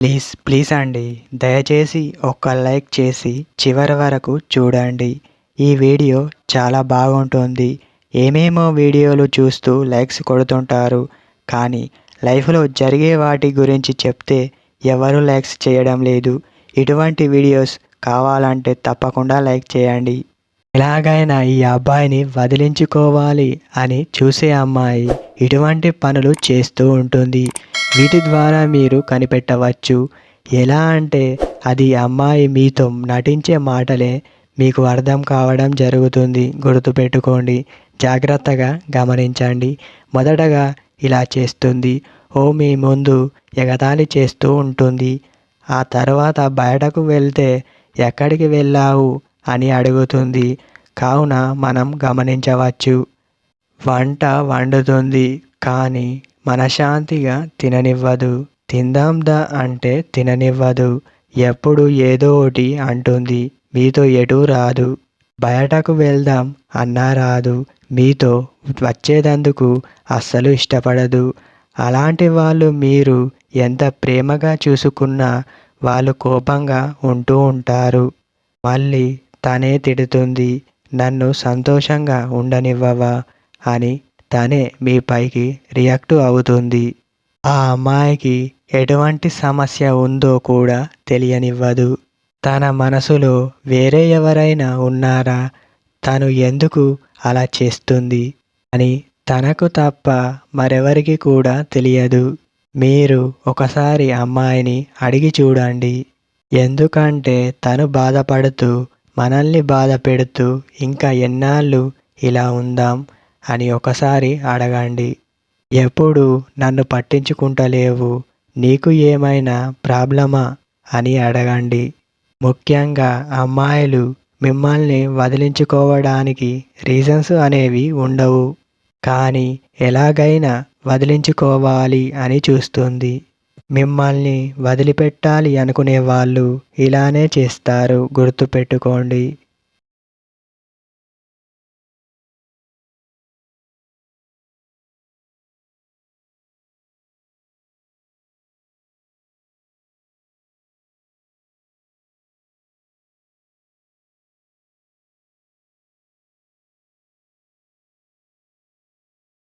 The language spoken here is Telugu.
ప్లీజ్ ప్లీజ్ అండి, దయచేసి ఒక్క లైక్ చేసి చివరి వరకు చూడండి. ఈ వీడియో చాలా బాగుంటుంది. ఏమేమో వీడియోలు చూస్తూ లైక్స్ కొడుతుంటారు, కానీ లైఫ్లో జరిగే వాటి గురించి చెప్తే ఎవరు లైక్స్ చేయడం లేదు. ఇటువంటి వీడియోస్ కావాలంటే తప్పకుండా లైక్ చేయండి. ఎలాగైనా ఈ అబ్బాయిని వదిలించుకోవాలి అని చూసే అమ్మాయి ఇటువంటి పనులు చేస్తూ ఉంటుంది. వీటి ద్వారా మీరు కనిపెట్టవచ్చు. ఎలా అంటే అది అమ్మాయి మీతో నటించే మాటలే మీకు అర్థం కావడం జరుగుతుంది. గుర్తుపెట్టుకోండి, జాగ్రత్తగా గమనించండి. మొదటగా ఇలా చేస్తుంది. మీ ముందు ఎగతాళి చేస్తూ ఉంటుంది. ఆ తర్వాత బయటకు వెళ్తే ఎక్కడికి వెళ్ళావు అని అడుగుతుంది. కావున మనం గమనించవచ్చు. వంట వండుతుంది, కానీ మనశ్శాంతిగా తిననివ్వదు. తిందాం దా అంటే తిననివ్వదు. ఎప్పుడు ఏదో ఒకటి అంటుంది. మీతో ఎటూ రాదు. బయటకు వెళ్దాం అన్నా రాదు. మీతో వచ్చేదందుకు అస్సలు ఇష్టపడదు. అలాంటి వాళ్ళు మీరు ఎంత ప్రేమగా చూసుకున్నా వాళ్ళు కోపంగా ఉంటూ ఉంటారు. మళ్ళీ తనే తిడుతుంది. నన్ను సంతోషంగా ఉండనివ్వవా అని తనే మీ పైకి రియాక్ట్ అవుతుంది. ఆ అమ్మాయికి ఎటువంటి సమస్య ఉందో కూడా తెలియనివ్వదు. తన మనసులో వేరే ఎవరైనా ఉన్నారా, తను ఎందుకు అలా చేస్తుంది అని తనకు తప్ప మరెవరికి కూడా తెలియదు. మీరు ఒకసారి అమ్మాయిని అడిగి చూడండి. ఎందుకంటే తను బాధపడుతూ మనల్ని బాధ పెడుతూ ఇంకా ఎన్నాళ్ళు ఇలా ఉందాం అని ఒకసారి అడగండి. ఎప్పుడు నన్ను పట్టించుకుంటలేవు, నీకు ఏమైనా ప్రాబ్లమా అని అడగండి. ముఖ్యంగా అమ్మాయిలు మిమ్మల్ని వదిలించుకోవడానికి రీజన్స్ అనేవి ఉండవు, కానీ ఎలాగైనా వదిలించుకోవాలి అని చూస్తుంది. మిమ్మల్ని వదిలిపెట్టాలి అనుకునే వాళ్ళు ఇలానే చేస్తారు. గుర్తుపెట్టుకోండి.